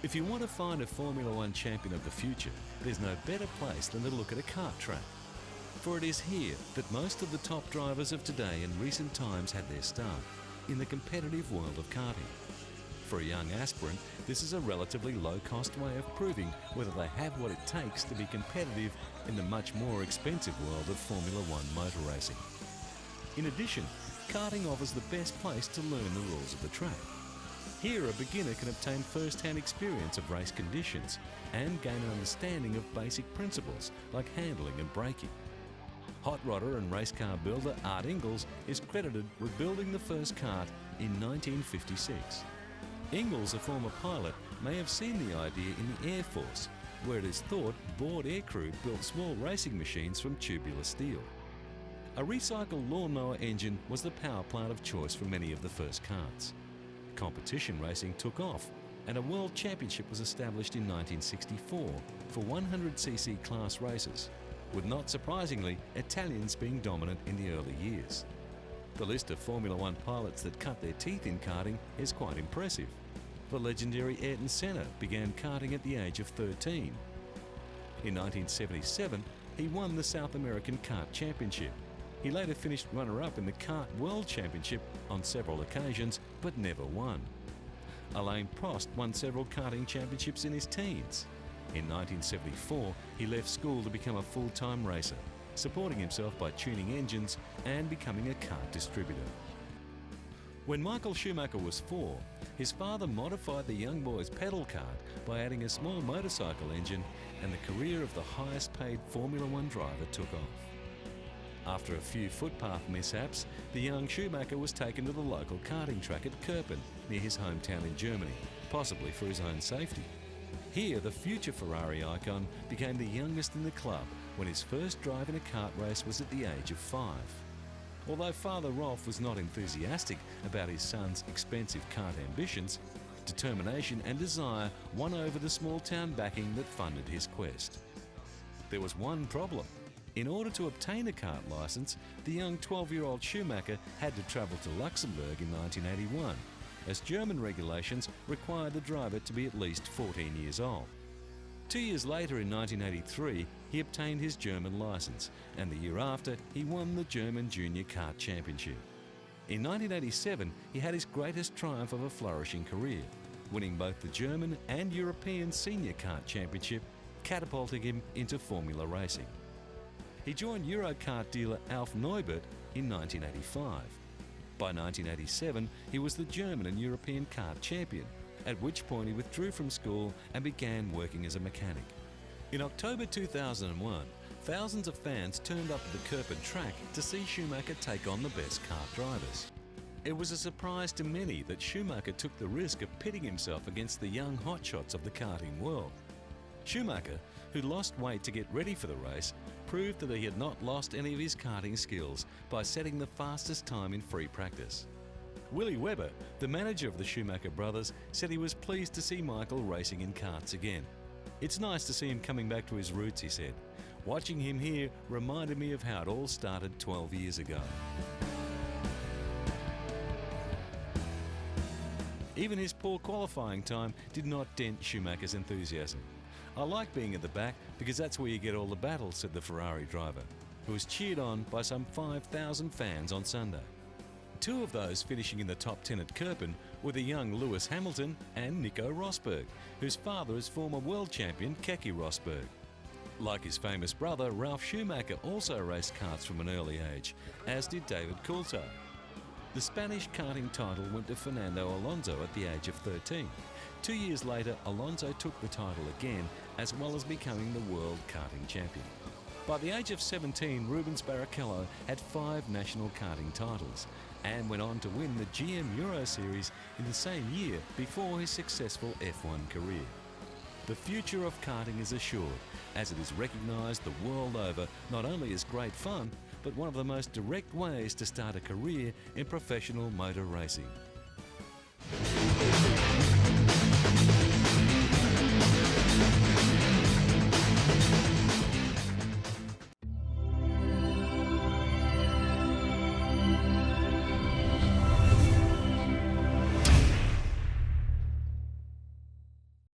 If you want to find a Formula One champion of the future, there's no better place than to look at a kart track. For it is here that most of the top drivers of today and recent times had their start, in the competitive world of karting. For a young aspirant, this is a relatively low-cost way of proving whether they have what it takes to be competitive in the much more expensive world of Formula One motor racing. In addition, karting offers the best place to learn the rules of the track. Here, a beginner can obtain first-hand experience of race conditions and gain an understanding of basic principles like handling and braking. Hot rodder and race car builder Art Ingalls is credited with building the first kart in 1956. Ingalls, a former pilot, may have seen the idea in the Air Force, where it is thought bored aircrew built small racing machines from tubular steel. A recycled lawnmower engine was the power plant of choice for many of the first karts. Competition racing took off, and a world championship was established in 1964 for 100cc class races, with not surprisingly Italians being dominant in the early years. The list of Formula One pilots that cut their teeth in karting is quite impressive. The legendary Ayrton Senna began karting at the age of 13. In 1977, he won the South American Kart Championship. He later finished runner-up in the Kart World Championship on several occasions, but never won. Alain Prost won several karting championships in his teens. In 1974, he left school to become a full-time racer, supporting himself by tuning engines and becoming a kart distributor. When Michael Schumacher was 4, his father modified the young boy's pedal kart by adding a small motorcycle engine, and the career of the highest-paid Formula One driver took off. After a few footpath mishaps, the young Schumacher was taken to the local karting track at Kerpen, near his hometown in Germany, possibly for his own safety. Here, the future Ferrari icon became the youngest in the club when his first drive in a kart race was at the age of 5. Although Father Rolf was not enthusiastic about his son's expensive kart ambitions, determination and desire won over the small-town backing that funded his quest. There was one problem. In order to obtain a kart licence, the young 12-year-old Schumacher had to travel to Luxembourg in 1981, as German regulations require the driver to be at least 14 years old. 2 years later, in 1983, he obtained his German licence, and the year after, he won the German Junior Kart Championship. In 1987, he had his greatest triumph of a flourishing career, winning both the German and European Senior Kart Championship, catapulting him into Formula racing. He joined Eurokart dealer Alf Neubert in 1985. By 1987, he was the German and European kart champion, at which point he withdrew from school and began working as a mechanic. In October 2001, thousands of fans turned up at the Kerpen track to see Schumacher take on the best kart drivers. It was a surprise to many that Schumacher took the risk of pitting himself against the young hotshots of the karting world. Schumacher, who lost weight to get ready for the race, proved that he had not lost any of his karting skills by setting the fastest time in free practice. Willy Webber, the manager of the Schumacher brothers, said he was pleased to see Michael racing in karts again. "It's nice to see him coming back to his roots," he said. "Watching him here reminded me of how it all started 12 years ago." Even his poor qualifying time did not dent Schumacher's enthusiasm. "I like being at the back because that's where you get all the battles," said the Ferrari driver, who was cheered on by some 5,000 fans on Sunday. Two of those finishing in the top 10 at Kerpen were the young Lewis Hamilton and Nico Rosberg, whose father is former world champion Keke Rosberg. Like his famous brother, Ralf Schumacher also raced karts from an early age, as did David Coulthard. The Spanish karting title went to Fernando Alonso at the age of 13. 2 years later, Alonso took the title again, as well as becoming the world karting champion. By the age of 17, Rubens Barrichello had 5 national karting titles and went on to win the GM Euro Series in the same year before his successful F1 career. The future of karting is assured, as it is recognised the world over not only as great fun, but one of the most direct ways to start a career in professional motor racing.